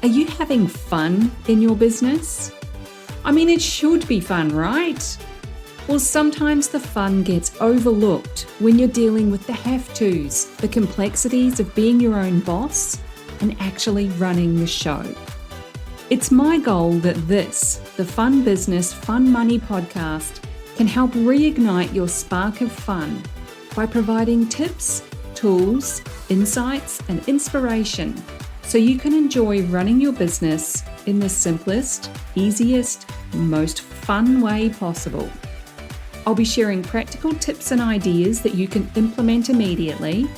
Are you having fun in your business? I mean, it should be fun, right? Well, sometimes the fun gets overlooked when you're dealing with the have-tos, the complexities of being your own boss and actually running the show. It's my goal that this, the Fun Business, Fun Money podcast, can help reignite your spark of fun by providing tips, tools, insights, and inspiration so you can enjoy running your business in the simplest, easiest, most fun way possible. I'll be sharing practical tips and ideas that you can implement immediately,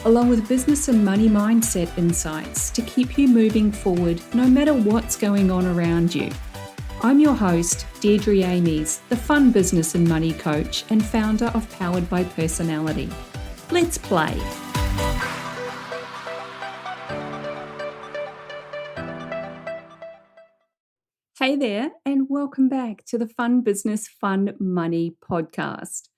along with business and money mindset insights to keep you moving forward no matter what's going on around you. I'm your host, Deirdre Amies, the Fun Business and Money Coach and founder of Powered by Personality. Let's play. Hey there, and welcome back to the Fun Business, Fun Money podcast.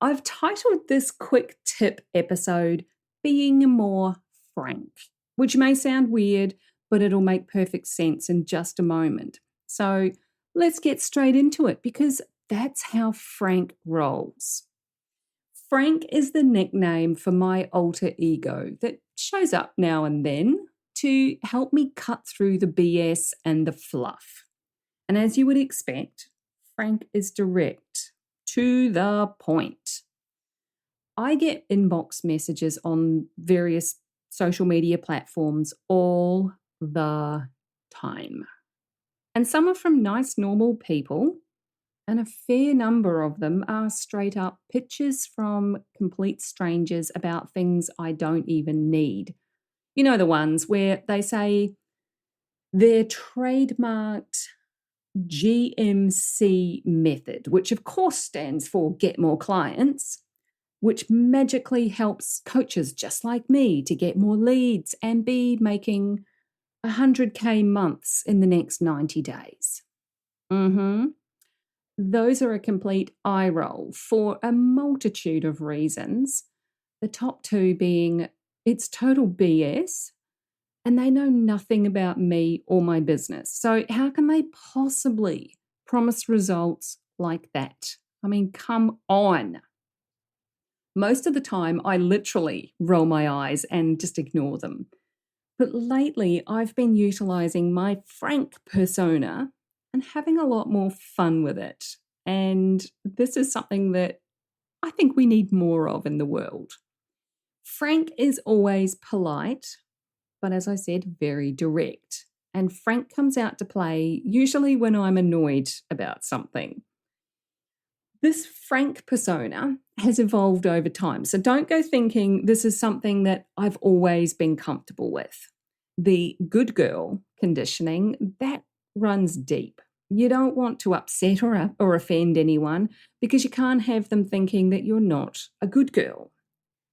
I've titled this quick tip episode, Being More Frank, which may sound weird, but it'll make perfect sense in just a moment. So let's get straight into it because that's how Frank rolls. Frank is the nickname for my alter ego that shows up now and then to help me cut through the BS and the fluff. And as you would expect, Frank is direct, to the point. I get inbox messages on various social media platforms all the time. And some are from nice, normal people, and a fair number of them are straight up pictures from complete strangers about things I don't even need. You know, the ones where they say they're trademarked GMC method, which of course stands for Get More Clients, which magically helps coaches just like me to get more leads and be making 100K months in the next 90 days. Those are a complete eye roll for a multitude of reasons, the top two being it's total BS and they know nothing about me or my business. So how can they possibly promise results like that? I mean, come on. Most of the time, I literally roll my eyes and just ignore them. But lately, I've been utilizing my Frank persona and having a lot more fun with it. And this is something that I think we need more of in the world. Frank is always polite, but as I said, very direct. And Frank comes out to play usually when I'm annoyed about something. This Frank persona has evolved over time, so don't go thinking this is something that I've always been comfortable with. The good girl conditioning, that runs deep. You don't want to upset or offend anyone because you can't have them thinking that you're not a good girl.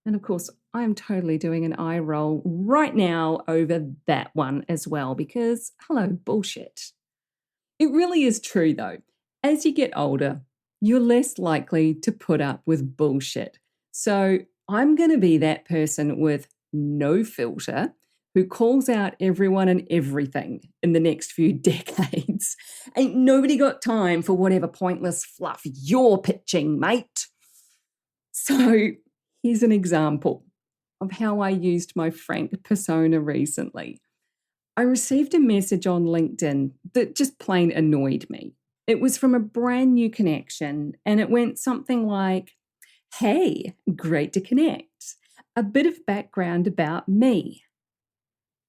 And of course, I am totally doing an eye roll right now over that one as well because, hello, bullshit. It really is true though. As you get older, you're less likely to put up with bullshit. So I'm going to be that person with no filter who calls out everyone and everything in the next few decades. Ain't nobody got time for whatever pointless fluff you're pitching, mate. So here's an example of how I used my Frank persona recently. I received a message on LinkedIn that just plain annoyed me. It was from a brand new connection and it went something like, "Hey, great to connect. A bit of background about me."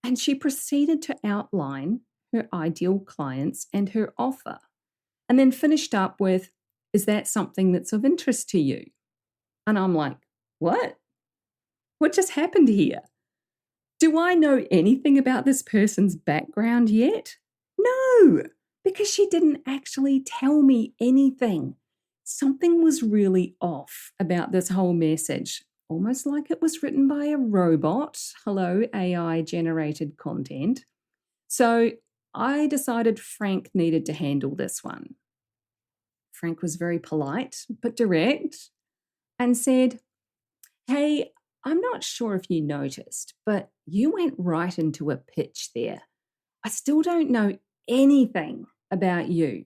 And she proceeded to outline her ideal clients and her offer, and then finished up with, "Is that something that's of interest to you?" And I'm like, what? What just happened here? Do I know anything about this person's background yet? No, because she didn't actually tell me anything. Something was really off about this whole message, almost like it was written by a robot. Hello, AI-generated content. So I decided Frank needed to handle this one. Frank was very polite but direct and said, "Hey, I'm not sure if you noticed, but you went right into a pitch there. I still don't know anything about you.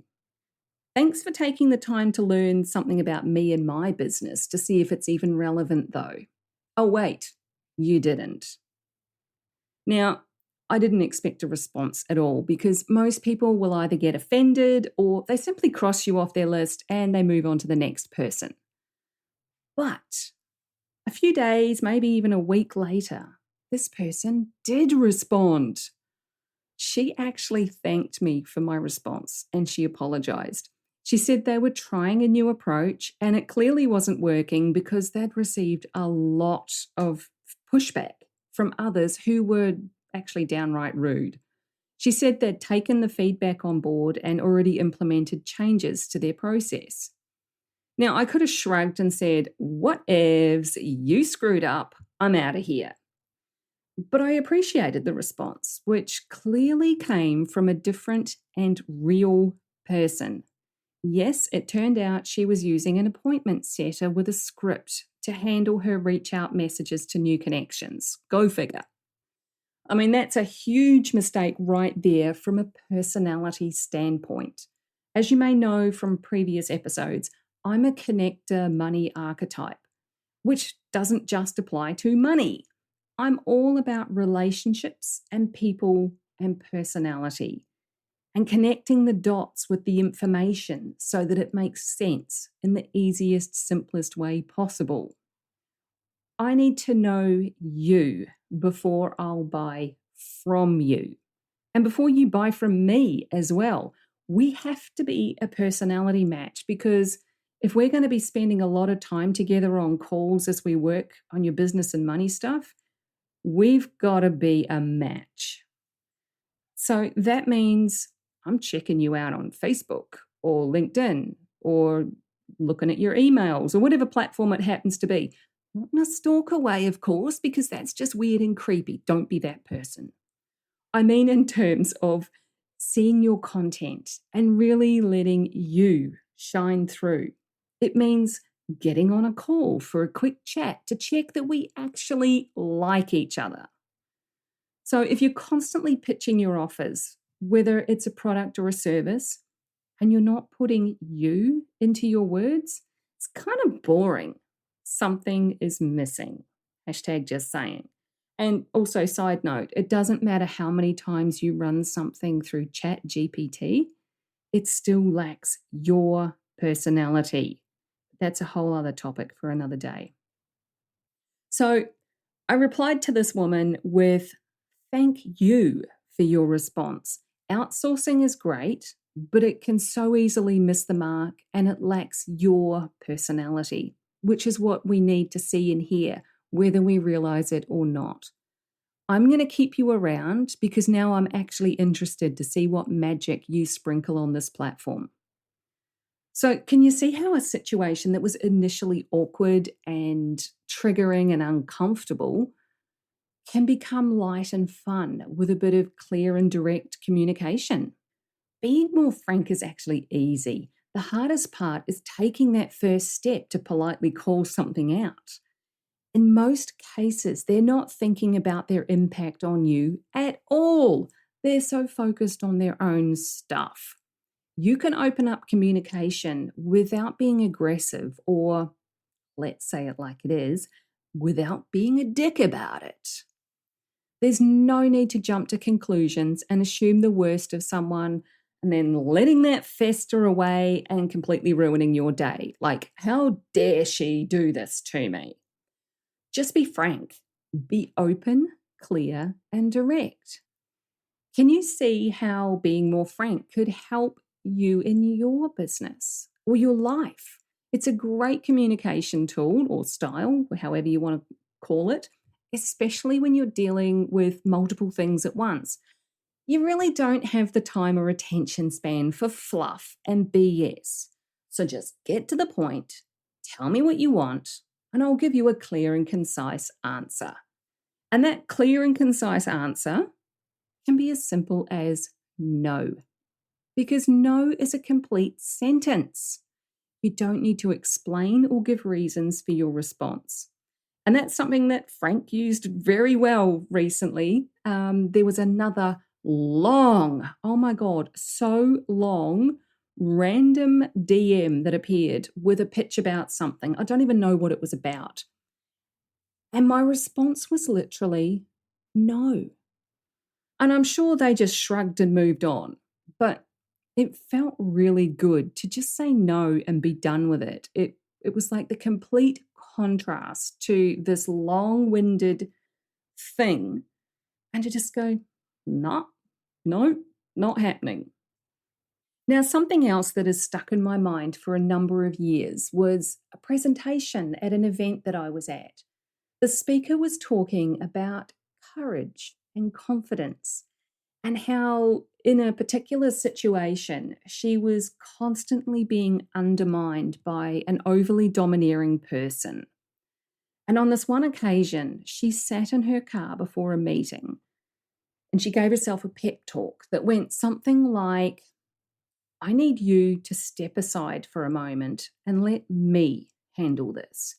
Thanks for taking the time to learn something about me and my business to see if it's even relevant, though. Oh, wait, you didn't. Now, I didn't expect a response at all because most people will either get offended or they simply cross you off their list and they move on to the next person. But a few days, maybe even a week later, this person did respond. She actually thanked me for my response and she apologized. She said they were trying a new approach and it clearly wasn't working because they'd received a lot of pushback from others who were actually downright rude. She said they'd taken the feedback on board and already implemented changes to their process. Now, I could have shrugged and said, "Whatevs, you screwed up, I'm out of here." But I appreciated the response, which clearly came from a different and real person. Yes, it turned out she was using an appointment setter with a script to handle her reach out messages to new connections. Go figure. I mean, that's a huge mistake right there from a personality standpoint. As you may know from previous episodes, I'm a connector money archetype, which doesn't just apply to money. I'm all about relationships and people and personality and connecting the dots with the information so that it makes sense in the easiest, simplest way possible. I need to know you before I'll buy from you. And before you buy from me as well, we have to be a personality match because if we're going to be spending a lot of time together on calls as we work on your business and money stuff, we've got to be a match. So that means I'm checking you out on Facebook or LinkedIn or looking at your emails or whatever platform it happens to be. Not in a stalker way, of course, because that's just weird and creepy. Don't be that person. I mean, in terms of seeing your content and really letting you shine through. It means getting on a call for a quick chat to check that we actually like each other. So if you're constantly pitching your offers, whether it's a product or a service, and you're not putting you into your words, it's kind of boring. Something is missing. Hashtag just saying. And also, side note, it doesn't matter how many times you run something through Chat GPT, it still lacks your personality. That's a whole other topic for another day. So I replied to this woman with, "Thank you for your response. Outsourcing is great, but it can so easily miss the mark and it lacks your personality, which is what we need to see and hear, whether we realize it or not. I'm going to keep you around because now I'm actually interested to see what magic you sprinkle on this platform." So, can you see how a situation that was initially awkward and triggering and uncomfortable can become light and fun with a bit of clear and direct communication? Being more frank is actually easy. The hardest part is taking that first step to politely call something out. In most cases, they're not thinking about their impact on you at all. They're so focused on their own stuff. You can open up communication without being aggressive or, let's say it like it is, without being a dick about it. There's no need to jump to conclusions and assume the worst of someone and then letting that fester away and completely ruining your day. Like, how dare she do this to me? Just be frank, be open, clear, and direct. Can you see how being more frank could help you in your business or your life? It's a great communication tool or style, however you want to call it, especially when you're dealing with multiple things at once. You really don't have the time or attention span for fluff and BS. So just get to the point, tell me what you want, and I'll give you a clear and concise answer. And that clear and concise answer can be as simple as no, because no is a complete sentence. You don't need to explain or give reasons for your response. And that's something that Frank used very well recently. There was another long, oh my God, so long, random DM that appeared with a pitch about something. I don't even know what it was about. And my response was literally no. And I'm sure they just shrugged and moved on. But it felt really good to just say no and be done with it. It was like the complete contrast to this long-winded thing and to just go, no, not happening. Now, something else that has stuck in my mind for a number of years was a presentation at an event that I was at. The speaker was talking about courage and confidence and how, in a particular situation, she was constantly being undermined by an overly domineering person. And on this one occasion, she sat in her car before a meeting and she gave herself a pep talk that went something like, I need you to step aside for a moment and let me handle this.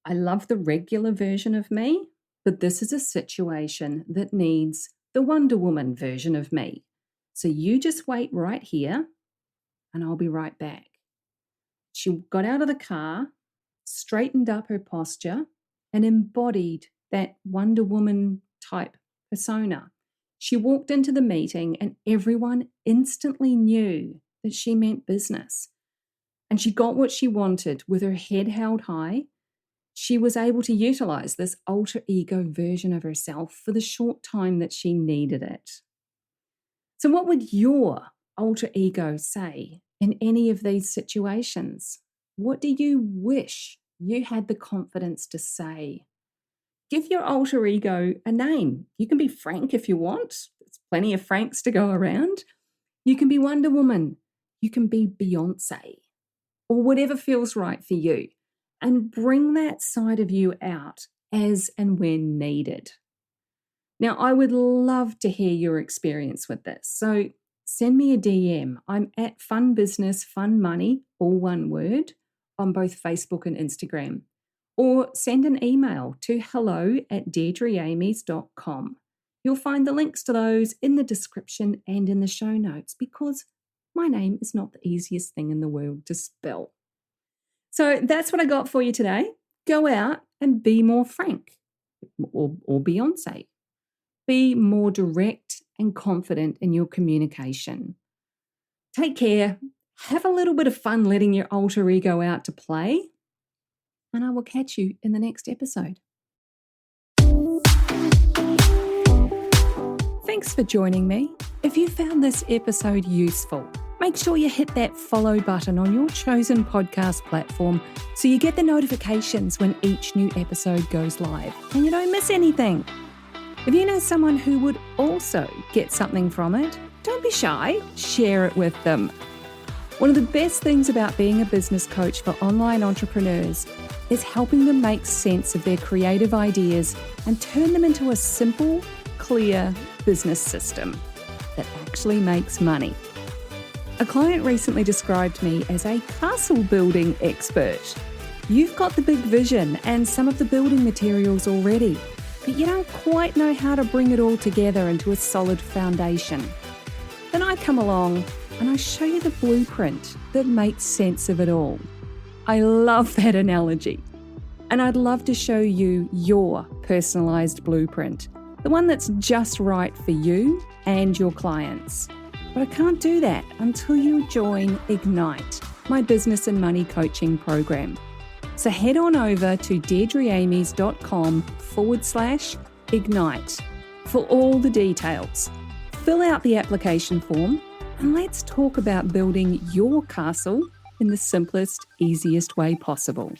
I love the regular version of me, but this is a situation that needs the Wonder Woman version of me. So you just wait right here and I'll be right back. She got out of the car, straightened up her posture, and embodied that Wonder Woman type persona. She walked into the meeting and everyone instantly knew that she meant business. And she got what she wanted with her head held high. She was able to utilize this alter ego version of herself for the short time that she needed it. So what would your alter ego say in any of these situations? What do you wish you had the confidence to say? Give your alter ego a name. You can be Frank if you want. There's plenty of Franks to go around. You can be Wonder Woman. You can be Beyonce or whatever feels right for you. And bring that side of you out as and when needed. Now, I would love to hear your experience with this. So send me a DM. I'm at Fun Business, Fun Money, all one word, on both Facebook and Instagram. Or send an email to hello@deirdreamies.com. You'll find the links to those in the description and in the show notes because my name is not the easiest thing in the world to spell. So that's what I got for you today. Go out and be more Frank or Beyonce. Be more direct and confident in your communication. Take care. Have a little bit of fun letting your alter ego out to play. And I will catch you in the next episode. Thanks for joining me. If you found this episode useful, make sure you hit that follow button on your chosen podcast platform so you get the notifications when each new episode goes live and you don't miss anything. If you know someone who would also get something from it, don't be shy, share it with them. One of the best things about being a business coach for online entrepreneurs is helping them make sense of their creative ideas and turn them into a simple, clear business system that actually makes money. A client recently described me as a castle building expert. You've got the big vision and some of the building materials already, but you don't quite know how to bring it all together into a solid foundation. Then I come along and I show you the blueprint that makes sense of it all. I love that analogy. And I'd love to show you your personalized blueprint, the one that's just right for you and your clients. But I can't do that until you join Ignite, my business and money coaching program. So head on over to deirdreamies.com/ignite for all the details. Fill out the application form and let's talk about building your castle in the simplest, easiest way possible.